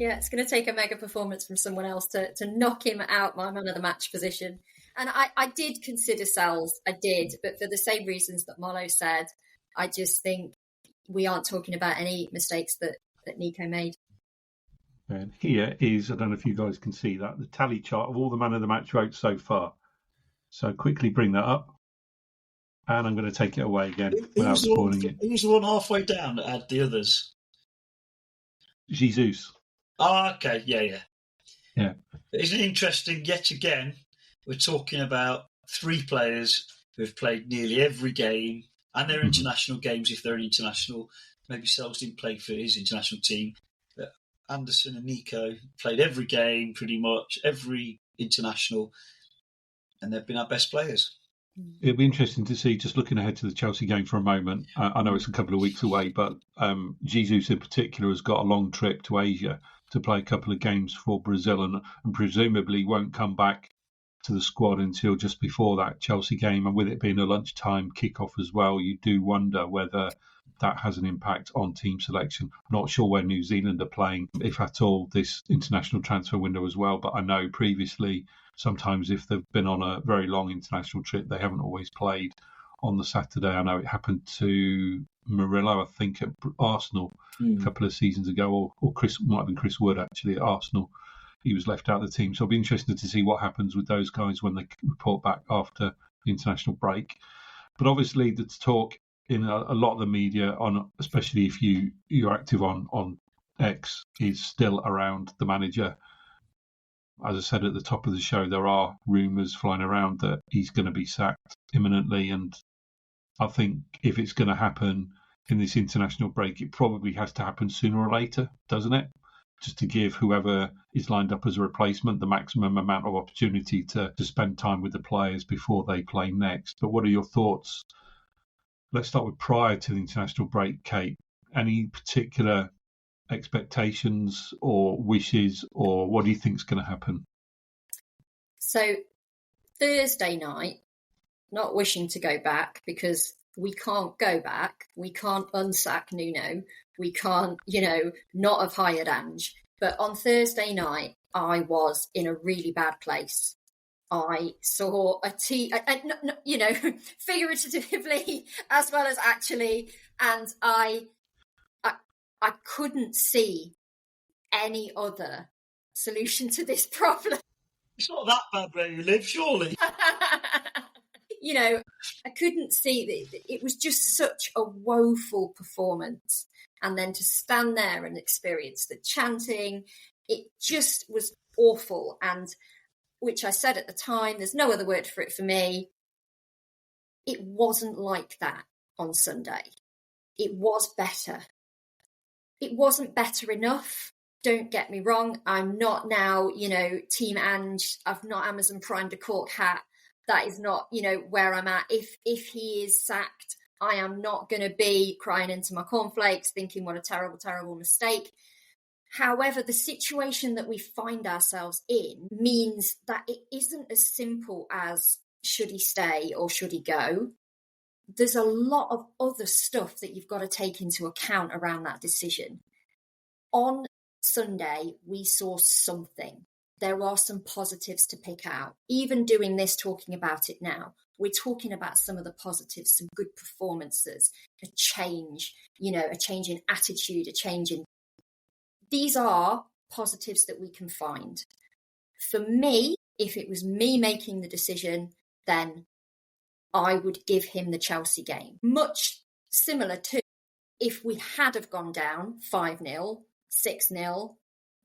Yeah, it's going to take a mega performance from someone else to knock him out my man of the match position. And I did consider Sells, I did, but for the same reasons that Mollo said, I just think we aren't talking about any mistakes that Nico made. And here is, I don't know if you guys can see that, the tally chart of all the man of the match votes so far. So quickly bring that up. And I'm going to take it away again without spoiling it. Who's the one halfway down that had the others? Jesus. Oh, okay. Yeah. Yeah. Isn't it interesting, yet again, we're talking about three players who have played nearly every game, and their international games if they're international. Maybe Sells didn't play for his international team. But Anderson and Nico played every game, pretty much, every international, and they've been our best players. It'll be interesting to see, just looking ahead to the Chelsea game for a moment. I know it's a couple of weeks away, but Jesus in particular has got a long trip to Asia to play a couple of games for Brazil and presumably won't come back to the squad until just before that Chelsea game. And with it being a lunchtime kickoff as well, you do wonder whether that has an impact on team selection. I'm not sure where New Zealand are playing, if at all, this international transfer window as well. But I know previously, sometimes if they've been on a very long international trip, they haven't always played on the Saturday. I know it happened to Murillo, I think, at Arsenal a couple of seasons ago, or Chris, might have been Chris Wood actually at Arsenal. He was left out of the team. So it'll be interesting to see what happens with those guys when they report back after the international break. But obviously the talk in a lot of the media, on especially if you're active on X, is still around the manager. As I said at the top of the show, there are rumours flying around that he's going to be sacked imminently. And I think if it's going to happen in this international break, it probably has to happen sooner or later, doesn't it? Just to give whoever is lined up as a replacement the maximum amount of opportunity to spend time with the players before they play next. But what are your thoughts? Let's start with prior to the international break, Kate. Any particular expectations or wishes, or what do you think is going to happen? So Thursday night, not wishing to go back because we can't go back. We can't unsack Nuno. We can't, not have hired Ange. But on Thursday night, I was in a really bad place. I saw a team, figuratively as well as actually, and I couldn't see any other solution to this problem. It's not that bad where you live, surely. I couldn't see that. It was just such a woeful performance. And then to stand there and experience the chanting, it just was awful. And which I said at the time, there's no other word for it for me. It wasn't like that on Sunday. It was better. It wasn't better enough. Don't get me wrong. I'm not now, Team Ange. I've not Amazon Prime to Cork hat. That is not, where I'm at. If he is sacked, I am not going to be crying into my cornflakes, thinking what a terrible, terrible mistake. However, the situation that we find ourselves in means that it isn't as simple as should he stay or should he go. There's a lot of other stuff that you've got to take into account around that decision. On Sunday, we saw something. There are some positives to pick out. Even doing this, talking about it now, we're talking about some of the positives, some good performances, a change, a change in attitude, a change in... These are positives that we can find. For me, if it was me making the decision, then I would give him the Chelsea game. Much similar to if we had have gone down 5-0, 6-0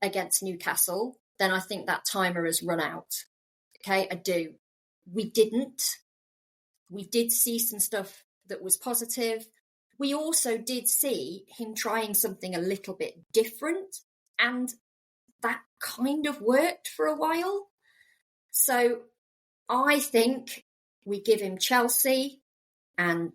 against Newcastle, then I think that timer has run out. Okay, I do. We didn't. We did see some stuff that was positive. We also did see him trying something a little bit different, and that kind of worked for a while. So I think we give him Chelsea and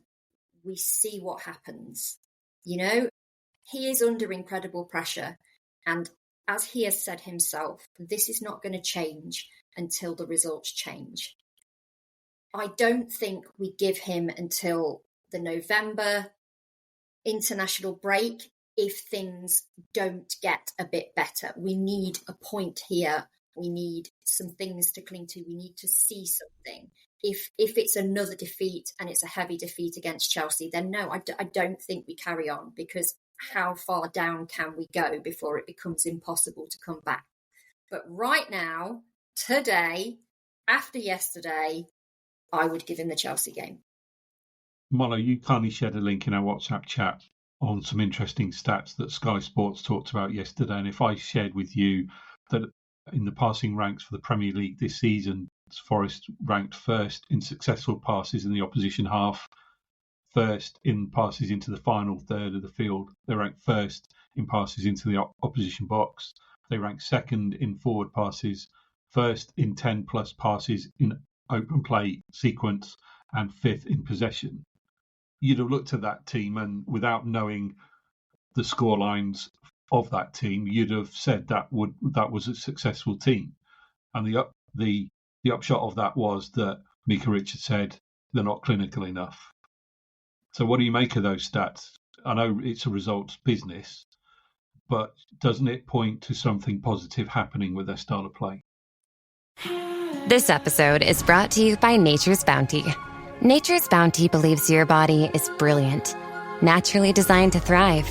we see what happens. He is under incredible pressure. And as he has said himself, this is not going to change until the results change. I don't think we give him until the November international break if things don't get a bit better. We need a point here. We need some things to cling to. We need to see something. If it's another defeat and it's a heavy defeat against Chelsea, then no, I don't think we carry on, because how far down can we go before it becomes impossible to come back? But right now, today, after yesterday, I would give him the Chelsea game. Mollo, you kindly shared a link in our WhatsApp chat on some interesting stats that Sky Sports talked about yesterday. And if I shared with you that in the passing ranks for the Premier League this season, Forest ranked first in successful passes in the opposition half, first in passes into the final third of the field. They ranked first in passes into the opposition box. They ranked second in forward passes, first in 10-plus passes in open play sequence, and fifth in possession. You'd have looked at that team, and without knowing the score lines of that team, you'd have said that was a successful team. And the upshot of that was that Mika Richards said they're not clinical enough. So what do you make of those stats? I know it's a results business, but doesn't it point to something positive happening with their style of play? This episode is brought to you by Nature's Bounty. Nature's Bounty believes your body is brilliant, naturally designed to thrive,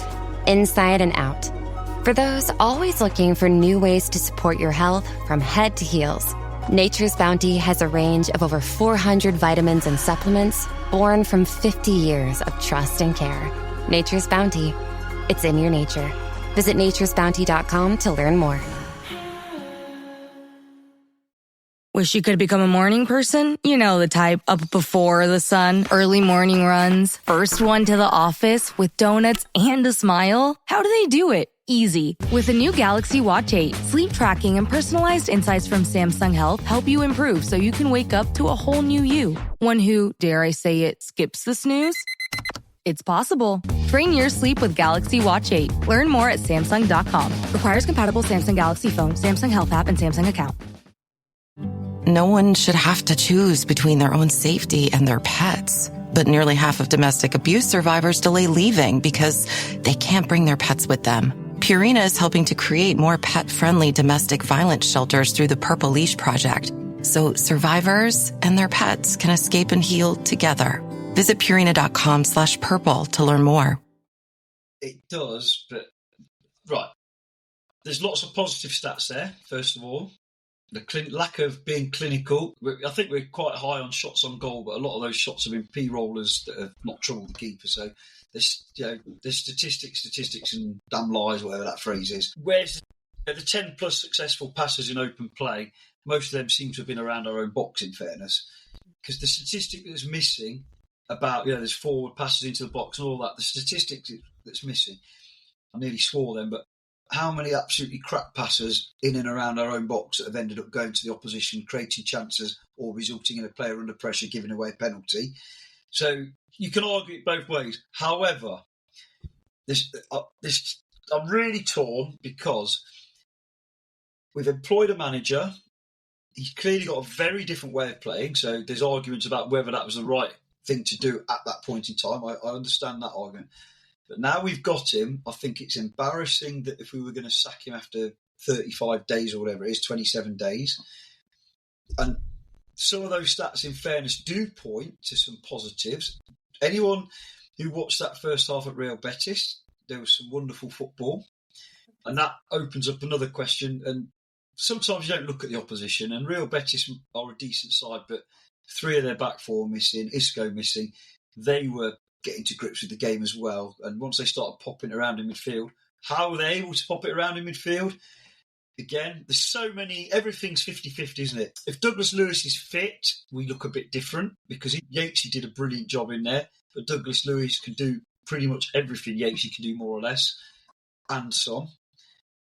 inside and out. For those always looking for new ways to support your health from head to heels, Nature's Bounty has a range of over 400 vitamins and supplements born from 50 years of trust and care. Nature's Bounty. It's in your nature. Visit naturesbounty.com to learn more. Wish you could become a morning person? You know the type, up before the sun, early morning runs, first one to the office with donuts and a smile. How do they do it? Easy. With the new Galaxy Watch 8, sleep tracking and personalized insights from Samsung Health help you improve so you can wake up to a whole new you. One who, dare I say it, skips the snooze? It's possible. Train your sleep with Galaxy Watch 8. Learn more at Samsung.com. Requires compatible Samsung Galaxy phone, Samsung Health app, and Samsung account. No one should have to choose between their own safety and their pets. But nearly half of domestic abuse survivors delay leaving because they can't bring their pets with them. Purina is helping to create more pet-friendly domestic violence shelters through the Purple Leash Project, so survivors and their pets can escape and heal together. Visit Purina.com/purple to learn more. It does, but right. There's lots of positive stats there, first of all. the lack of being clinical. I think we're quite high on shots on goal, but a lot of those shots have been P-rollers that have not troubled the keeper. So there's statistics and damn lies, whatever that phrase is. Where's the 10-plus successful passes in open play? Most of them seem to have been around our own box, in fairness. Because the statistic that's missing about, there's forward passes into the box and all that, the statistic that's missing, I nearly swore then, but how many absolutely crap passes in and around our own box that have ended up going to the opposition, creating chances or resulting in a player under pressure giving away a penalty? So you can argue it both ways. However, I'm really torn because we've employed a manager. He's clearly got a very different way of playing, so there's arguments about whether that was the right thing to do at that point in time. I understand that argument. But now we've got him, I think it's embarrassing that if we were going to sack him after 35 days or whatever it is, 27 days, and some of those stats, in fairness, do point to some positives. Anyone who watched that first half at Real Betis, there was some wonderful football. And that opens up another question. And sometimes you don't look at the opposition, and Real Betis are a decent side, but 3 of their back 4 missing, Isco missing. They were getting to grips with the game as well. And once they started popping around in midfield, how were they able to pop it around in midfield? Again, there's so many, everything's 50-50, isn't it? If Douglas Lewis is fit, we look a bit different because Yatesy did a brilliant job in there, but Douglas Lewis can do pretty much everything Yatesy can do, more or less, and some.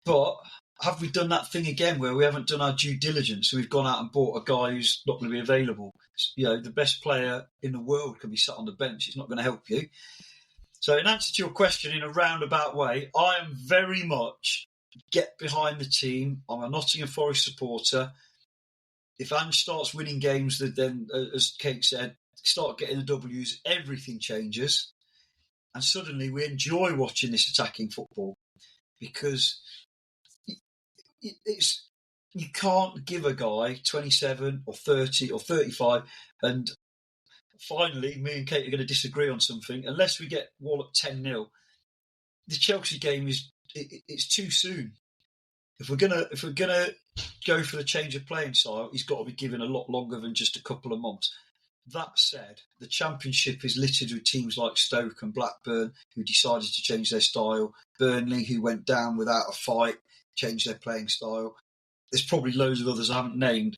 But have we done that thing again where we haven't done our due diligence? So we've gone out and bought a guy who's not going to be available. The best player in the world can be sat on the bench. It's not going to help you. So in answer to your question in a roundabout way, I am very much get behind the team. I'm a Nottingham Forest supporter. If Ange starts winning games, then, as Kate said, start getting the W's, everything changes. And suddenly we enjoy watching this attacking football because you can't give a guy 27 or 30 or 35 and finally me and Kate are going to disagree on something unless we get walloped 10-0. The Chelsea game it's too soon. If we're gonna go for the change of playing style, he's got to be given a lot longer than just a couple of months. That said, the Championship is littered with teams like Stoke and Blackburn who decided to change their style. Burnley, who went down without a fight, changed their playing style. There's probably loads of others I haven't named.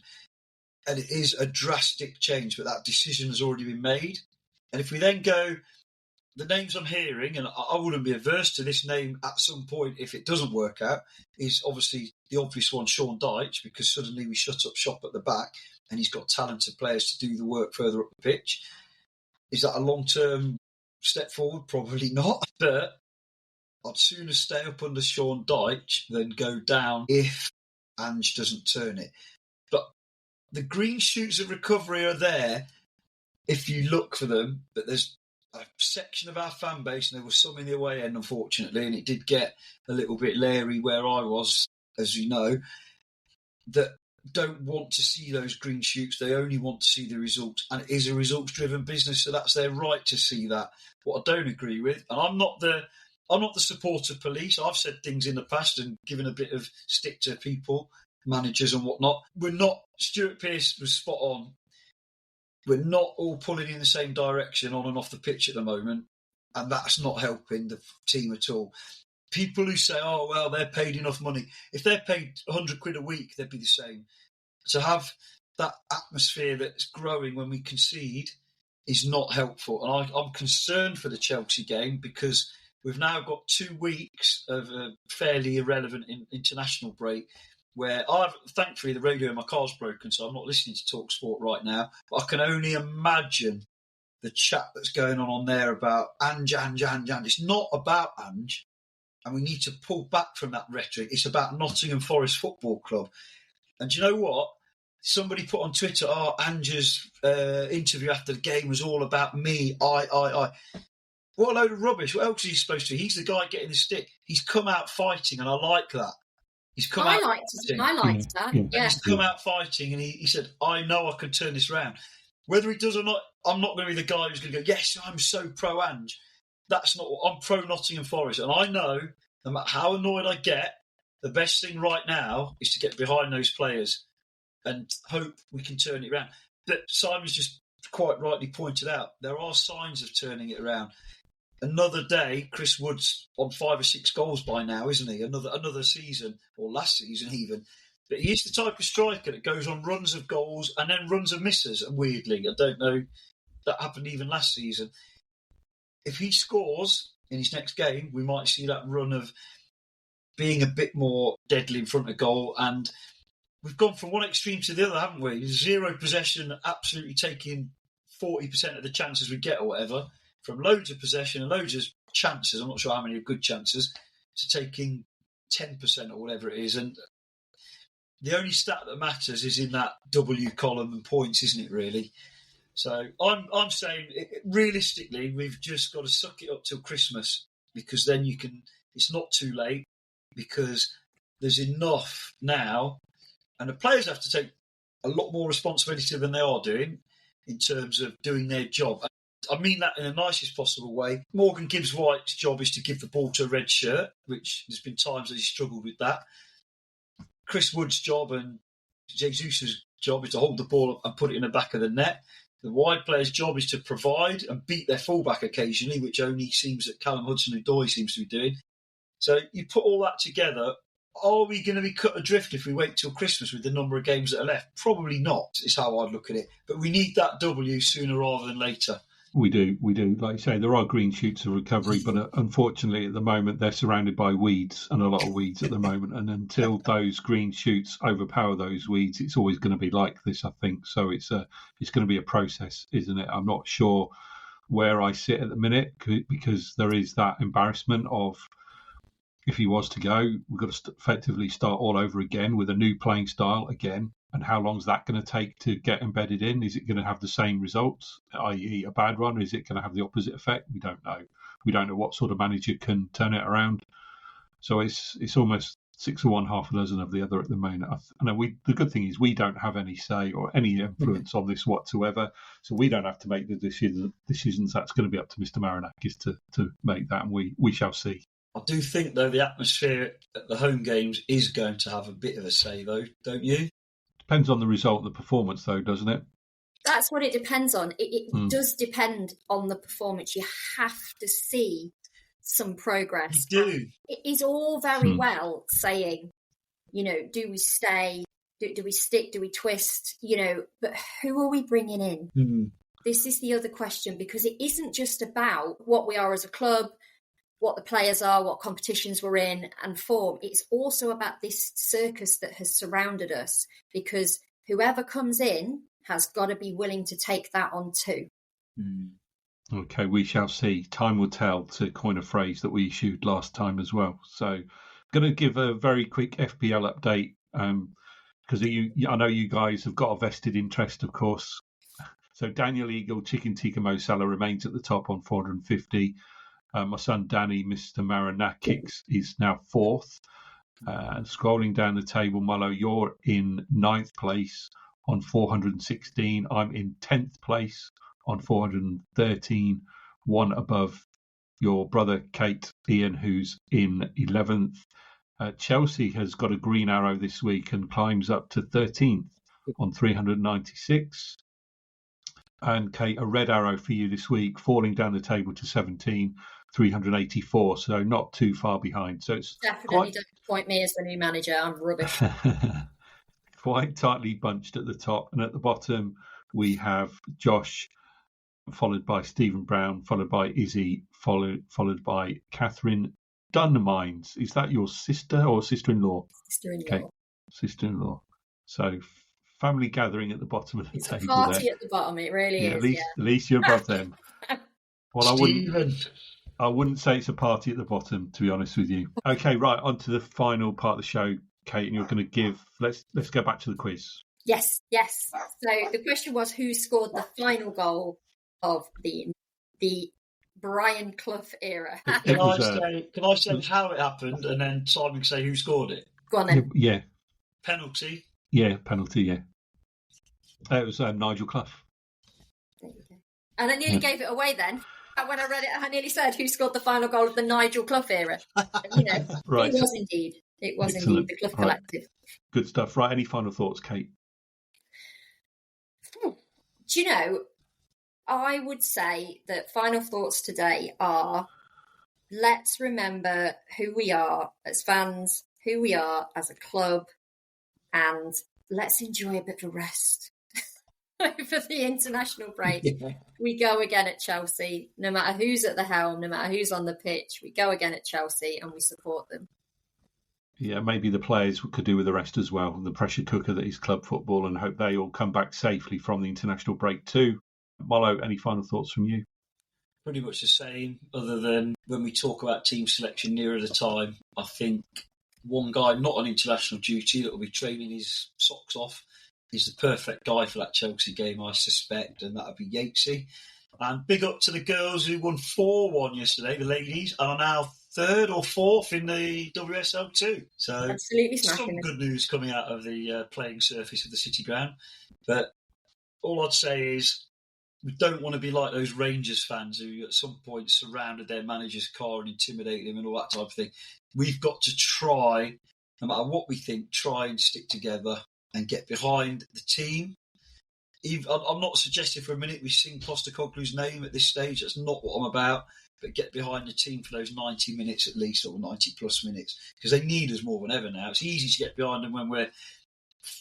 And it is a drastic change, but that decision has already been made. And if we then go, the names I'm hearing, and I wouldn't be averse to this name at some point if it doesn't work out, is obviously the obvious one, Sean Dyche, because suddenly we shut up shop at the back and he's got talented players to do the work further up the pitch. Is that a long-term step forward? Probably not. But I'd sooner stay up under Sean Dyche than go down if Ange doesn't turn it. But the green shoots of recovery are there if you look for them. But there's a section of our fan base, and there was some in the away end, unfortunately, and it did get a little bit leery where I was, as you know, that don't want to see those green shoots. They only want to see the results, and it is a results-driven business, so that's their right to see that. What I don't agree with, and I'm not the supporter police. I've said things in the past and given a bit of stick to people, managers and whatnot. Stuart Pearce was spot on. We're not all pulling in the same direction on and off the pitch at the moment, and that's not helping the team at all. People who say, oh, well, they're paid enough money. If they're paid 100 quid a week, they'd be the same. To have that atmosphere that's growing when we concede is not helpful. And I'm concerned for the Chelsea game because we've now got 2 weeks of a fairly irrelevant international break where thankfully the radio in my car's broken, so I'm not listening to Talk Sport right now. But I can only imagine the chat that's going on there about Ange. It's not about Ange. And we need to pull back from that rhetoric. It's about Nottingham Forest Football Club. And do you know what? Somebody put on Twitter, Ange's interview after the game was all about me, I. What a load of rubbish. What else is he supposed to be? He's the guy getting the stick. He's come out fighting, and I like that. I liked that. Yeah. He's come out fighting, and he said, I know I can turn this round. Whether he does or not, I'm not going to be the guy who's going to go, yes, I'm so pro-Ange. That's not what I'm pro-Nottingham Forest. And I know, no matter how annoyed I get, the best thing right now is to get behind those players. and hope we can turn it around. But Simon's just quite rightly pointed out, there are signs of turning it around. Another day, Chris Wood's on 5 or 6 goals by now, isn't he? Another season, or last season even. But he's the type of striker that goes on runs of goals and then runs of misses. And weirdly, I don't know, that happened even last season. If he scores in his next game, we might see that run of being a bit more deadly in front of goal. And we've gone from one extreme to the other, haven't we? 0 possession, absolutely taking 40% of the chances we get or whatever, from loads of possession and loads of chances, I'm not sure how many are good chances, to taking 10% or whatever it is. And the only stat that matters is in that W column and points, isn't it, really? So I'm saying, realistically, we've just got to suck it up till Christmas, because then it's not too late, because there's enough now, and the players have to take a lot more responsibility than they are doing in terms of doing their job. I mean that in the nicest possible way. Morgan Gibbs-White's job is to give the ball to a red shirt, which there's been times that he's struggled with that. Chris Wood's job and Jesus' job is to hold the ball and put it in the back of the net. The wide player's job is to provide and beat their fullback occasionally, which only seems that Callum Hudson-Odoi seems to be doing. So you put all that together, are we going to be cut adrift if we wait till Christmas with the number of games that are left? Probably not, is how I'd look at it. But we need that W sooner rather than later. We do. Like you say, there are green shoots of recovery, but unfortunately at the moment they're surrounded by weeds, and a lot of weeds at the moment. And until those green shoots overpower those weeds, it's always going to be like this, I think. So it's going to be a process, isn't it? I'm not sure where I sit at the minute, because there is that embarrassment of, if he was to go, we've got to effectively start all over again with a new playing style again. And how long is that going to take to get embedded in? Is it going to have the same results, i.e. a bad one? Or is it going to have the opposite effect? We don't know. We don't know what sort of manager can turn it around. So it's almost 6 of one, half a dozen of the other at the moment. The good thing is we don't have any say or any influence on this whatsoever. So we don't have to make the decisions. That's going to be up to Mr. Marinakis to make that, and we shall see. I do think, though, the atmosphere at the home games is going to have a bit of a say, though, don't you? Depends on the result of the performance, though, doesn't it? That's what it depends on. It does depend on the performance. You have to see some progress. You do. It is all very well saying, do we stay? Do we stick? Do we twist? But who are we bringing in? Mm-hmm. This is the other question, because it isn't just about what we are as a club, what the players are, what competitions we're in and form. It's also about this circus that has surrounded us, because whoever comes in has got to be willing to take that on too. Okay, we shall see. Time will tell, to coin a phrase that we issued last time as well. So going to give a very quick FPL update, because I know you guys have got a vested interest, of course. So Daniel Eagle, Chicken Tikka Mo Salah remains at the top on 450. My son Danny, Mr. Marinakis, is now 4th. Scrolling down the table, Mollo, you're in 9th place on 416. I'm in 10th place on 413, one above your brother Kate Ian, who's in 11th. Chelsea has got a green arrow this week and climbs up to 13th on 396. And Kate, a red arrow for you this week, falling down the table to 17, 384. So not too far behind. So it's definitely don't point me as the new manager. I'm rubbish. Quite tightly bunched at the top, and at the bottom we have Josh, followed by Stephen Brown, followed by Izzy, followed by Catherine Dunmines. Is that your sister or sister-in-law? Sister-in-law. Okay, sister-in-law. So family gathering at the bottom of the it's table. It's a party there. At the bottom, it really is. At least you're above them. Well, Stephen. I wouldn't say it's a party at the bottom, to be honest with you. Okay, right, on to the final part of the show, Kate, and you're going to give... Let's go back to the quiz. Yes. So the question was, who scored the final goal of the Brian Clough era? Can I say how it happened, and then Simon can say who scored it? Go on then. Yeah. Penalty. Yeah, penalty, yeah. It was Nigel Clough. There you go. And I nearly gave it away then. When I read it, I nearly said who scored the final goal of the Nigel Clough era. Right. It was indeed. It was Excellent. indeed the Clough Collective. Good stuff. Right, any final thoughts, Kate? do you know, I would say that final thoughts today are, let's remember who we are as fans, who we are as a club, and let's enjoy a bit of rest over the international break. Yeah. We go again at Chelsea, no matter who's at the helm, no matter who's on the pitch, we go again at Chelsea and we support them. Yeah, maybe the players could do with the rest as well, the pressure cooker that is club football, and hope they all come back safely from the international break too. Mollo, any final thoughts from you? Pretty much the same, other than when we talk about team selection nearer the time, I think one guy not on international duty that will be training his socks off is the perfect guy for that Chelsea game, I suspect, and that would be Yatesy. And big up to the girls who won 4-1 yesterday, the ladies, are now 3rd or 4th in the WSL too. So absolutely some good news coming out of the playing surface of the City Ground. But all I'd say is we don't want to be like those Rangers fans who at some point surrounded their manager's car and intimidated him and all that type of thing. We've got to try, no matter what we think, try and stick together and get behind the team. I'm not suggesting for a minute we sing Postecoglou's name at this stage. That's not what I'm about. But get behind the team for those 90 minutes at least, or 90 plus minutes, because they need us more than ever now. It's easy to get behind them when we're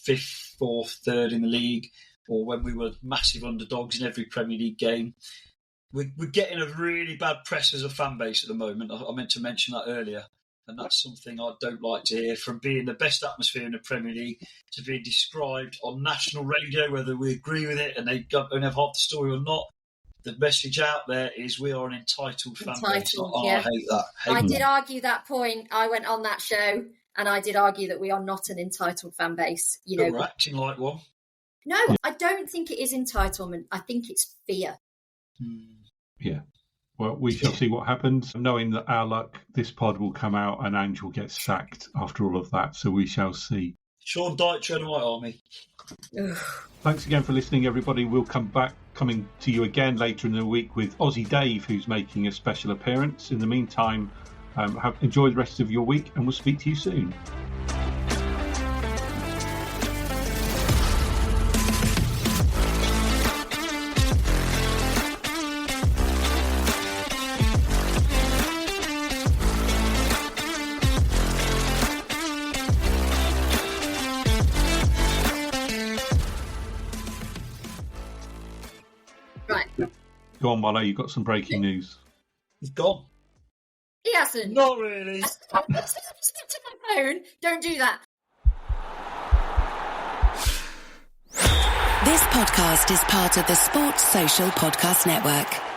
5th, 4th, 3rd in the league, or when we were massive underdogs in every Premier League game. We're getting a really bad press as a fan base at the moment. I meant to mention that earlier. And that's something I don't like to hear, from being the best atmosphere in the Premier League to being described on national radio, whether we agree with it and they don't have half the story or not. The message out there is we are an entitled fan base. Yeah. I hate that. I did argue that point. I went on that show and I did argue that we are not an entitled fan base. You know, we're acting like one. No, I don't think it is entitlement. I think it's fear. Yeah. Well, we shall see what happens. Knowing that our luck, this pod will come out and Ange will get sacked after all of that. So we shall see. Sean Dyche and White Army. Thanks again for listening, everybody. We'll coming to you again later in the week with Aussie Dave, who's making a special appearance. In the meantime, enjoy the rest of your week and we'll speak to you soon. Go on, Mollo, you've got some breaking news. He's gone. He hasn't. Not really. Phone. Don't do that. This podcast is part of the Sports Social Podcast Network.